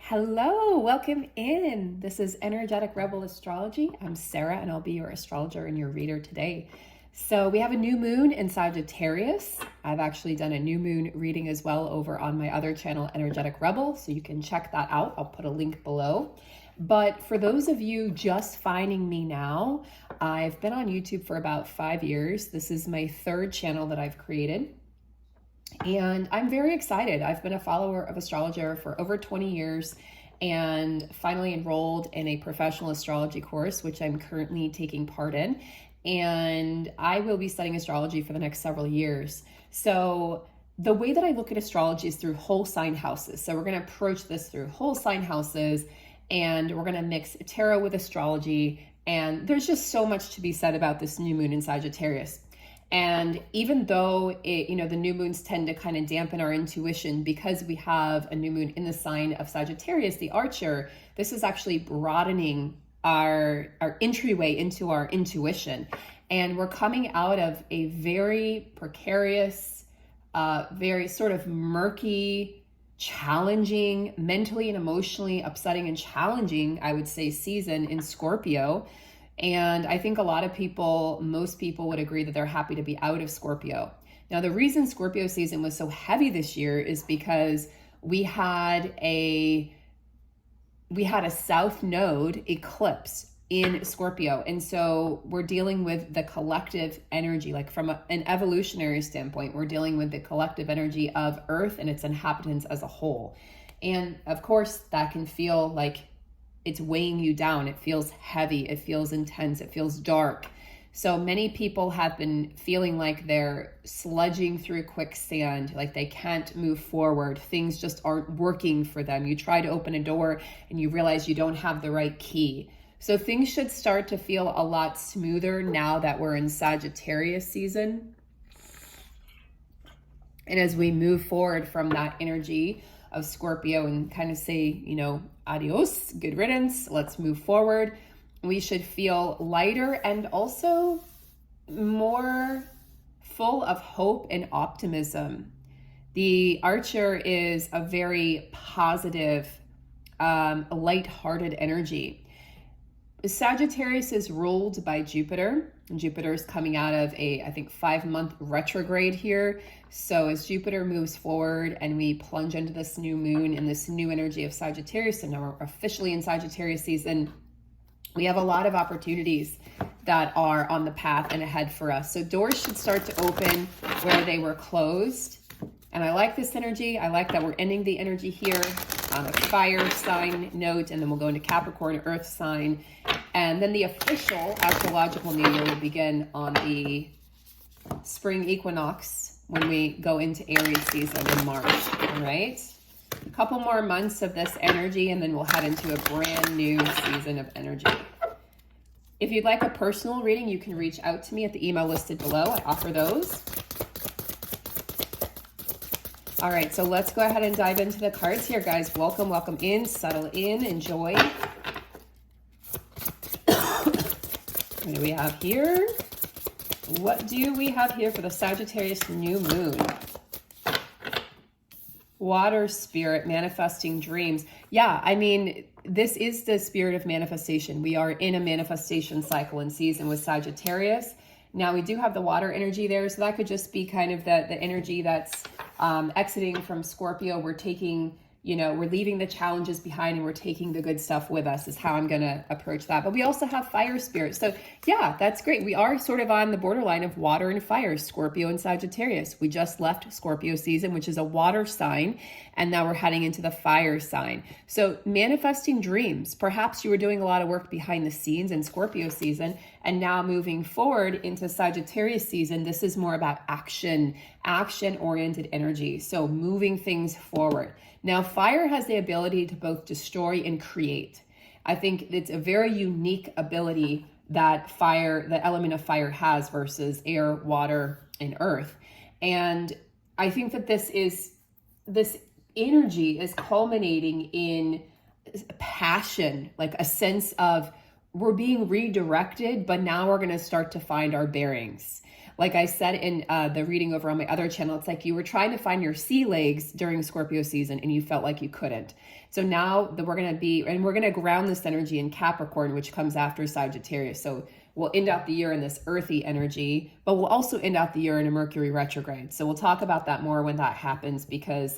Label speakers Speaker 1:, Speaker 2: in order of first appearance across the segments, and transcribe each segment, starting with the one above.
Speaker 1: Hello, welcome in. This is Energetic Rebel Astrology. I'm Sarah and I'll be your astrologer and your reader today. So we have a new moon in Sagittarius. I've actually done a new moon reading as well over on my other channel, Energetic Rebel, so you can check that out. I'll put a link below. But for those of you just finding me now, I've been on YouTube for about 5 years. This is my third channel that I've created. And I'm very excited. I've been a follower of astrologer for over 20 years and finally enrolled in a professional astrology course, which I'm currently taking part in. And I will be studying astrology for the next several years. So the way that I look at astrology is through whole sign houses. So we're going to approach this through whole sign houses, and we're going to mix tarot with astrology. And there's just so much to be said about this new moon in Sagittarius. And even though the new moons tend to kind of dampen our intuition because we have a new moon in the sign of Sagittarius, the Archer, this is actually broadening our entryway into our intuition. And we're coming out of a very precarious, very sort of murky, challenging, mentally and emotionally upsetting and challenging, I would say, season in Scorpio. And I think a lot of people, most people would agree that they're happy to be out of Scorpio. Now, the reason Scorpio season was so heavy this year is because we had a South Node eclipse in Scorpio. And so we're dealing with the collective energy, like from an evolutionary standpoint, we're dealing with the collective energy of Earth and its inhabitants as a whole. And of course, that can feel like it's weighing you down. It feels heavy. It feels intense. It feels dark. So many people have been feeling like they're sludging through quicksand, like they can't move forward. Things just aren't working for them. You try to open a door and you realize you don't have the right key. So things should start to feel a lot smoother now that we're in Sagittarius season. And as we move forward from that energy of Scorpio and kind of say, adios, good riddance, let's move forward, we should feel lighter and also more full of hope and optimism. The Archer is a very positive, light-hearted energy. Sagittarius is ruled by Jupiter. Jupiter is coming out of a, I think, 5-month retrograde here. So as Jupiter moves forward and we plunge into this new moon and this new energy of Sagittarius, and now we're officially in Sagittarius season, we have a lot of opportunities that are on the path and ahead for us. So doors should start to open where they were closed. And I like this energy. I like that we're ending the energy here on a fire sign note, and then we'll go into Capricorn, earth sign. And then the official astrological new year will begin on the spring equinox when we go into Aries season in March, all right? A couple more months of this energy, and then we'll head into a brand new season of energy. If you'd like a personal reading, you can reach out to me at the email listed below. I offer those. All right, so let's go ahead and dive into the cards here, guys. Welcome, welcome in, settle in, enjoy. What do we have here? What do we have here for the Sagittarius new moon? Water spirit, manifesting dreams. Yeah, I mean, this is the spirit of manifestation. We are in a manifestation cycle and season with Sagittarius. Now we do have the water energy there, so that could just be kind of the energy that's exiting from Scorpio. We're taking, we're leaving the challenges behind and we're taking the good stuff with us is how I'm going to approach that. But we also have fire spirit. So yeah, that's great. We are sort of on the borderline of water and fire, Scorpio and Sagittarius. We just left Scorpio season, which is a water sign, and now we're heading into the fire sign. So manifesting dreams, perhaps you were doing a lot of work behind the scenes in Scorpio season, and now moving forward into Sagittarius season, this is more about action-oriented energy. So moving things forward. Now, fire has the ability to both destroy and create. I think it's a very unique ability that the element of fire has versus air, water, and earth. And I think that this energy is culminating in passion, like a sense of we're being redirected, but now we're going to start to find our bearings. Like I said in the reading over on my other channel, it's like you were trying to find your sea legs during Scorpio season and you felt like you couldn't. So now that we're going to ground this energy in Capricorn, which comes after Sagittarius. So we'll end out the year in this earthy energy, but we'll also end out the year in a Mercury retrograde. So we'll talk about that more when that happens, because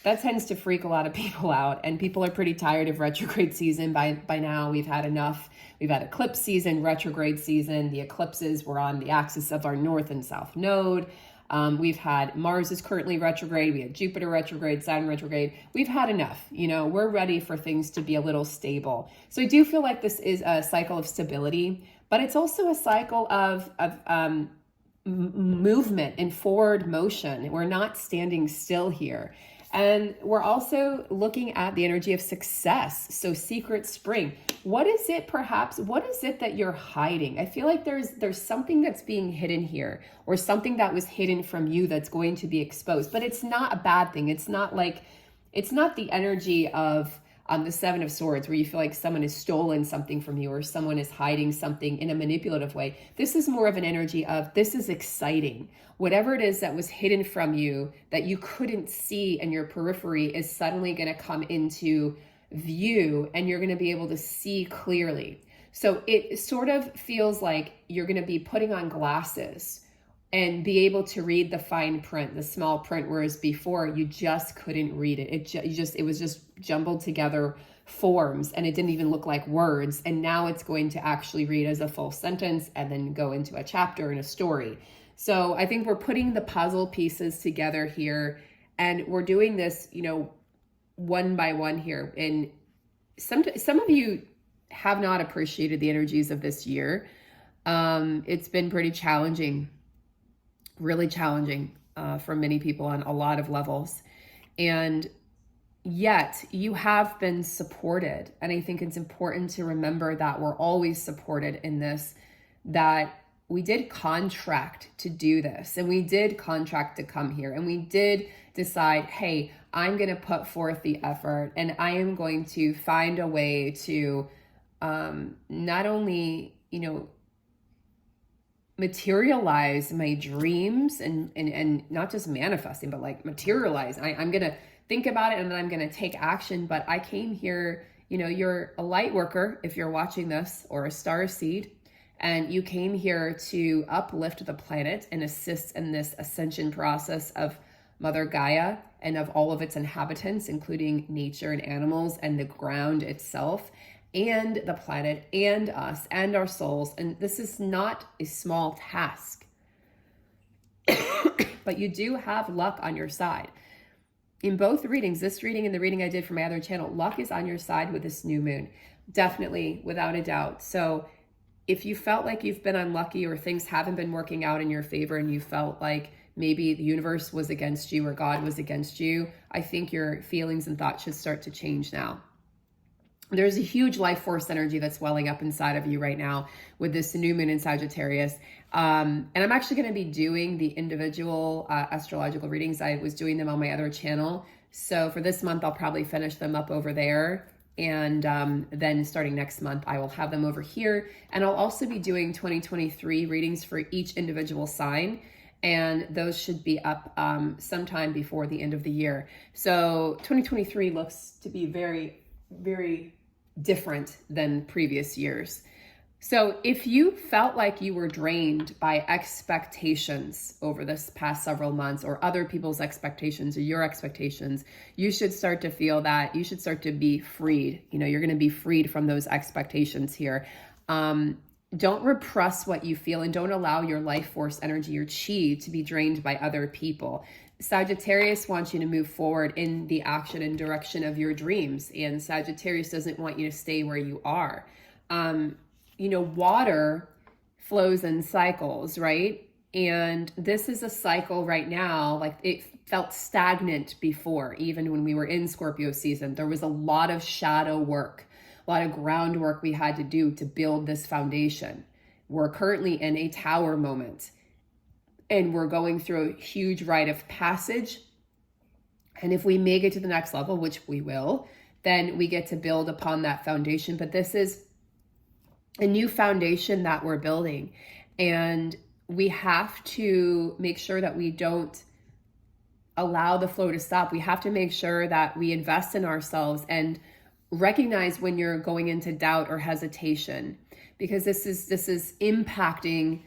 Speaker 1: that tends to freak a lot of people out, and people are pretty tired of retrograde season by now. We've had enough. We've had eclipse season, retrograde season. The eclipses were on the axis of our north and south node. We've had Mars is currently retrograde. We had Jupiter retrograde, Saturn retrograde. We've had enough. We're ready for things to be a little stable. So I do feel like this is a cycle of stability, but it's also a cycle of movement and forward motion. We're not standing still here. And we're also looking at the energy of success. So secret spring. What is it that you're hiding? I feel like there's something that's being hidden here, or something that was hidden from you that's going to be exposed. But it's not a bad thing. It's not the energy of the Seven of Swords, where you feel like someone has stolen something from you or someone is hiding something in a manipulative way. This is more of an energy of, this is exciting. Whatever it is that was hidden from you that you couldn't see in your periphery is suddenly going to come into view, and you're going to be able to see clearly. So it sort of feels like you're going to be putting on glasses and be able to read the fine print, the small print, whereas before you just couldn't read it. It was just jumbled together forms, and it didn't even look like words. And now it's going to actually read as a full sentence and then go into a chapter in a story. So I think we're putting the puzzle pieces together here, and we're doing this, one by one here. And some of you have not appreciated the energies of this year. It's been pretty challenging. Really challenging for many people on a lot of levels. And yet you have been supported. And I think it's important to remember that we're always supported in this, that we did contract to do this, and we did contract to come here, and we did decide, hey, I'm going to put forth the effort, and I am going to find a way to not only, materialize my dreams and not just manifesting, but like materialize. I'm going to think about it, and then I'm going to take action. But I came here, you're a light worker if you're watching this, or a star seed, and you came here to uplift the planet and assist in this ascension process of Mother Gaia and of all of its inhabitants, including nature and animals and the ground itself, and the planet and us and our souls. And this is not a small task, but you do have luck on your side. In both readings, this reading and the reading I did for my other channel, luck is on your side with this new moon. Definitely, without a doubt. So if you felt like you've been unlucky, or things haven't been working out in your favor, and you felt like maybe the universe was against you or God was against you, I think your feelings and thoughts should start to change now. There's a huge life force energy that's welling up inside of you right now with this new moon in Sagittarius. And I'm actually going to be doing the individual astrological readings. I was doing them on my other channel. So for this month, I'll probably finish them up over there. And then starting next month, I will have them over here. And I'll also be doing 2023 readings for each individual sign. And those should be up sometime before the end of the year. So 2023 looks to be very, very different than previous years. So if you felt like you were drained by expectations over this past several months, or other people's expectations or your expectations, you should start to feel that you should start to be freed. You're going to be freed from those expectations here. Don't repress what you feel, and don't allow your life force energy, your chi, to be drained by other people. Sagittarius wants you to move forward in the action and direction of your dreams, and Sagittarius doesn't want you to stay where you are. Water flows in cycles, right? And this is a cycle right now. Like, it felt stagnant before, even when we were in Scorpio season. There was a lot of shadow work, a lot of groundwork we had to do to build this foundation. We're currently in a tower moment, and we're going through a huge rite of passage. And if we make it to the next level, which we will, then we get to build upon that foundation. But this is a new foundation that we're building. And we have to make sure that we don't allow the flow to stop. We have to make sure that we invest in ourselves and recognize when you're going into doubt or hesitation, because this is impacting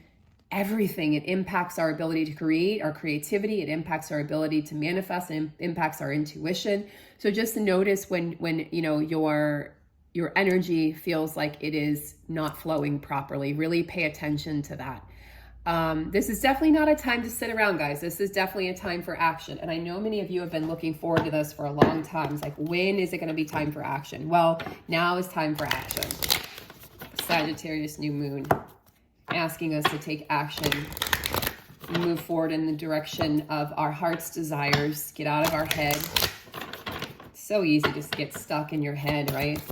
Speaker 1: everything. It impacts our ability to create, our creativity. It impacts our ability to manifest, and impacts our intuition. So just notice when you know your energy feels like it is not flowing properly. Really pay attention to that. This is definitely not a time to sit around, guys. This is definitely a time for action. And I know many of you have been looking forward to this for a long time. It's like, when is it going to be time for action? Well, now is time for action. Sagittarius new moon, asking us to take action, move forward in the direction of our heart's desires, get out of our head. It's so easy to get stuck in your head, right?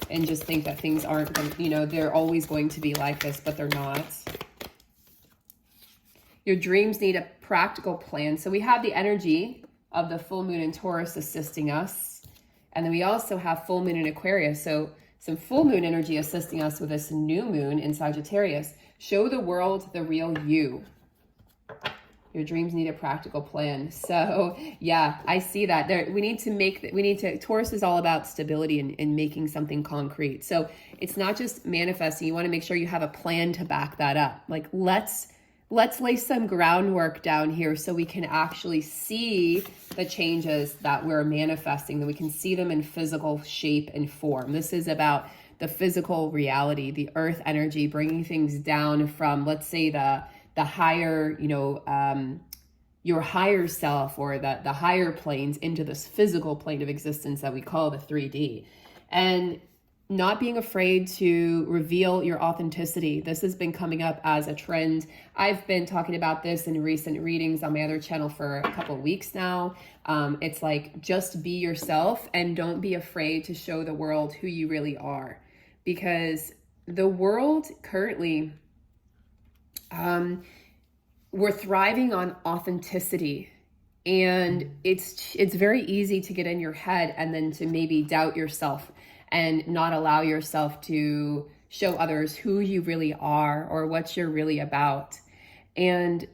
Speaker 1: And just think that things aren't going to, you know, they're always going to be like this, but they're not. Your dreams need a practical plan. So we have the energy of the full moon in Taurus assisting us. And then we also have full moon in Aquarius. So some full moon energy assisting us with this new moon in Sagittarius. Show the world the real you. Your dreams need a practical plan. So yeah, I see that. Taurus is all about stability and making something concrete. So it's not just manifesting. You want to make sure you have a plan to back that up. Like, let's lay some groundwork down here so we can actually see the changes that we're manifesting, that we can see them in physical shape and form. This is about the physical reality, the earth energy, bringing things down from, let's say, the higher, you know, your higher self, or the higher planes, into this physical plane of existence that we call the 3D. And not being afraid to reveal your authenticity. This has been coming up as a trend. I've been talking about this in recent readings on my other channel for a couple of weeks now. It's like, just be yourself and don't be afraid to show the world who you really are. Because the world currently, we're thriving on authenticity. And it's very easy to get in your head and then to maybe doubt yourself and not allow yourself to show others who you really are or what you're really about. And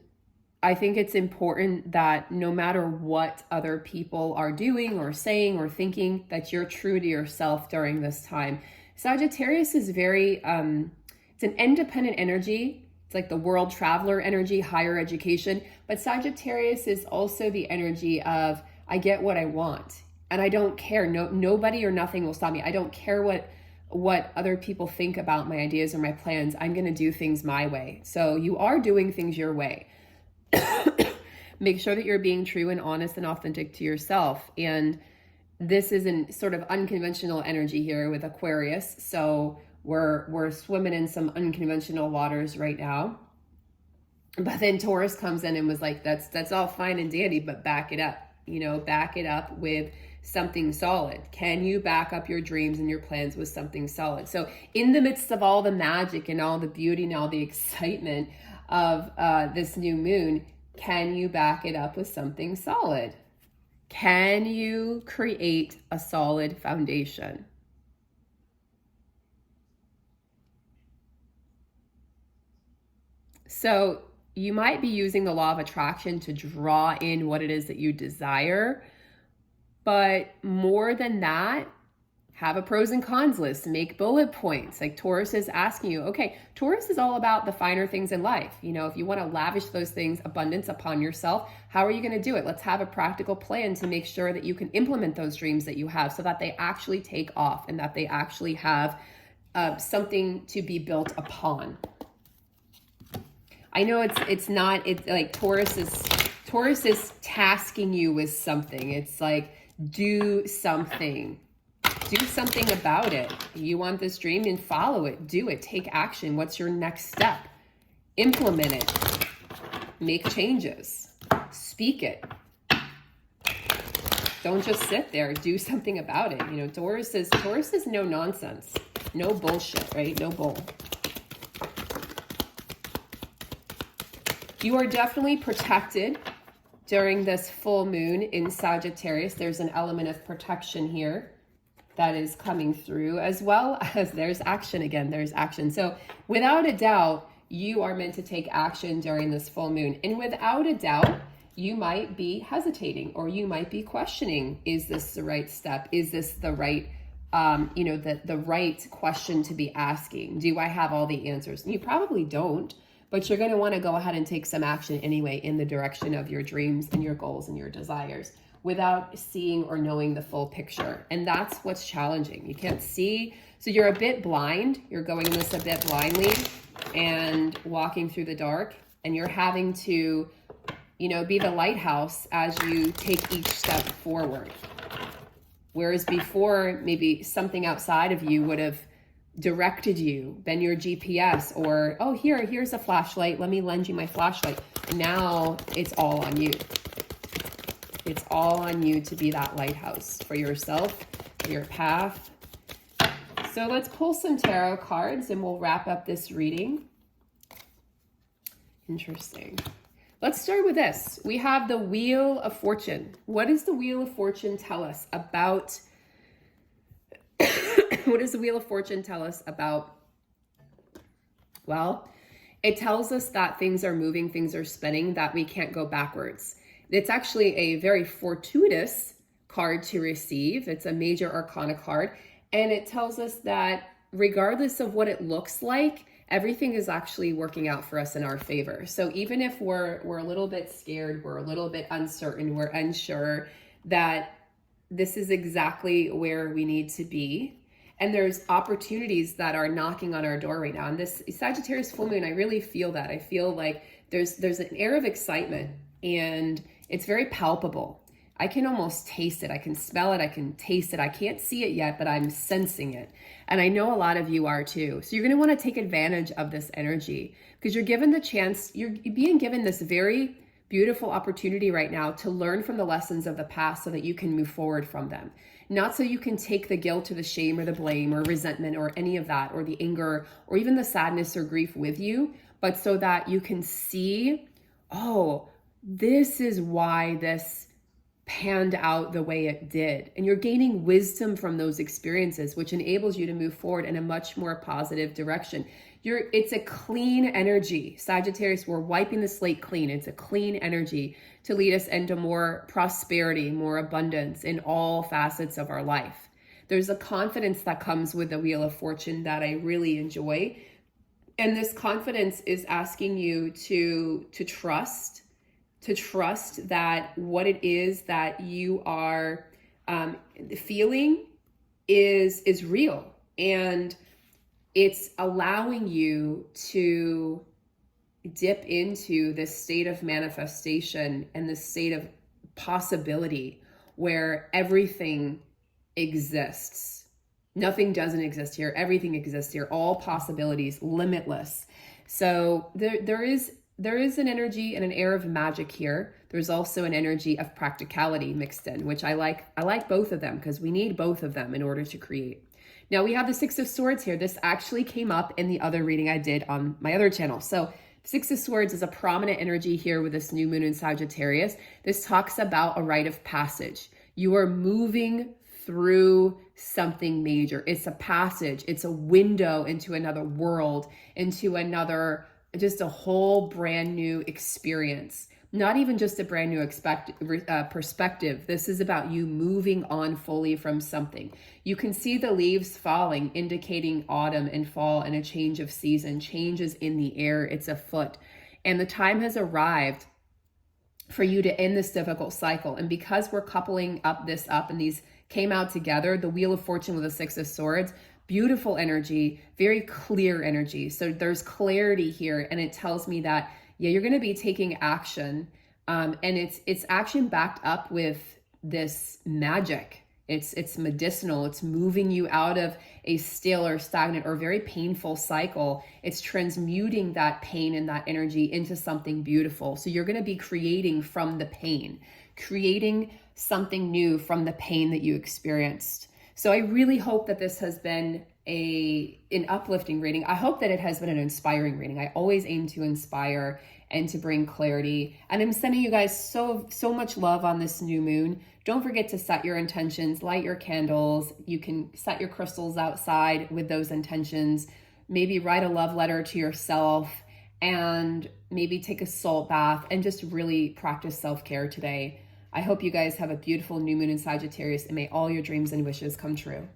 Speaker 1: I think it's important that no matter what other people are doing or saying or thinking, that you're true to yourself during this time. Sagittarius is very, it's an independent energy. It's like the world traveler energy, higher education. But Sagittarius is also the energy of, I get what I want. And I don't care. Nobody or nothing will stop me. I don't care what other people think about my ideas or my plans. I'm going to do things my way. So you are doing things your way. Make sure that you're being true and honest and authentic to yourself. And this is an sort of unconventional energy here with Aquarius. So we're swimming in some unconventional waters right now. But then Taurus comes in and was like, that's all fine and dandy, but back it up. You know, back it up with something solid. Can you back up your dreams and your plans with something solid? So in the midst of all the magic and all the beauty and all the excitement of this new moon, can you back it up with something solid? Can you create a solid foundation? So you might be using the law of attraction to draw in what it is that you desire. But more than that, have a pros and cons list, make bullet points. Like Taurus is asking you, okay, Taurus is all about the finer things in life. You know, if you want to lavish those things, abundance upon yourself, how are you going to do it? Let's have a practical plan to make sure that you can implement those dreams that you have so that they actually take off and that they actually have something to be built upon. I know it's like Taurus is tasking you with something. It's like, do something about it. You want this dream, and follow it, do it, take action. What's your next step? Implement it, make changes, speak it. Don't just sit there, do something about it. You know, Taurus is no nonsense, no bullshit, right? No bull. You are definitely protected during this full moon in Sagittarius. There's an element of protection here that is coming through, as well as there's action again. There's action. So without a doubt, you are meant to take action during this full moon. And without a doubt, you might be hesitating, or you might be questioning, is this the right step? Is this the right, the right question to be asking? Do I have all the answers? And you probably don't, but you're going to want to go ahead and take some action anyway in the direction of your dreams and your goals and your desires, without seeing or knowing the full picture. And that's what's challenging. You can't see, so you're a bit blind. You're going in this a bit blindly and walking through the dark, and you're having to, be the lighthouse as you take each step forward. Whereas before, maybe something outside of you would have directed you, been your GPS, or, oh, here's a flashlight. Let me lend you my flashlight. Now it's all on you. It's all on you to be that lighthouse for yourself, for your path. So let's pull some tarot cards and we'll wrap up this reading. Interesting. Let's start with this. We have the Wheel of Fortune. What does the Wheel of Fortune tell us about, what does the Wheel of Fortune tell us about? Well, it tells us that things are moving, things are spinning, that we can't go backwards. It's actually a very fortuitous card to receive. It's a major arcana card. And it tells us that regardless of what it looks like, everything is actually working out for us in our favor. So even if we're a little bit scared, we're a little bit uncertain, we're unsure, that this is exactly where we need to be. And there's opportunities that are knocking on our door right now. And this Sagittarius full moon, I really feel that. I feel like there's an air of excitement, and it's very palpable. I can almost taste it. I can smell it. I can taste it. I can't see it yet, but I'm sensing it. And I know a lot of you are too. So you're going to want to take advantage of this energy, because you're given the chance, you're being given this very beautiful opportunity right now to learn from the lessons of the past so that you can move forward from them. Not so you can take the guilt or the shame or the blame or resentment or any of that, or the anger or even the sadness or grief with you, but so that you can see, oh, this is why this panned out the way it did. And you're gaining wisdom from those experiences, which enables you to move forward in a much more positive direction. It's a clean energy. Sagittarius, we're wiping the slate clean. It's a clean energy to lead us into more prosperity, more abundance in all facets of our life. There's a confidence that comes with the Wheel of Fortune that I really enjoy. And this confidence is asking you to trust that what it is that you are feeling is real, and it's allowing you to dip into this state of manifestation and this state of possibility where everything exists. Nothing doesn't exist here. Everything exists here. All possibilities, limitless. So there is an energy and an air of magic here. There's also an energy of practicality mixed in, which I like. I like both of them because we need both of them in order to create. Now we have the Six of Swords here. This actually came up in the other reading I did on my other channel. So Six of Swords is a prominent energy here with this new moon in Sagittarius. This talks about a rite of passage. You are moving through something major. It's a passage. It's a window into another world, into another, just a whole brand new experience. Not even just a brand new perspective. This is about you moving on fully from something. You can see the leaves falling, indicating autumn and fall and a change of season. Changes in the air. It's afoot. And the time has arrived for you to end this difficult cycle. And because we're coupling this up and these came out together, the Wheel of Fortune with the Six of Swords, beautiful energy, very clear energy. So there's clarity here, and it tells me that, yeah, you're going to be taking action, and it's action backed up with this magic. It's medicinal. It's moving you out of a stale or stagnant or very painful cycle. It's transmuting that pain and that energy into something beautiful. So you're going to be creating from the pain, creating something new from the pain that you experienced. So I really hope that this has been an uplifting reading. I hope that it has been an inspiring reading. I always aim to inspire and to bring clarity. And I'm sending you guys so much love on this new moon. Don't forget to set your intentions, light your candles. You can set your crystals outside with those intentions. Maybe write a love letter to yourself and maybe take a salt bath and just really practice self-care today. I hope you guys have a beautiful new moon in Sagittarius, and may all your dreams and wishes come true.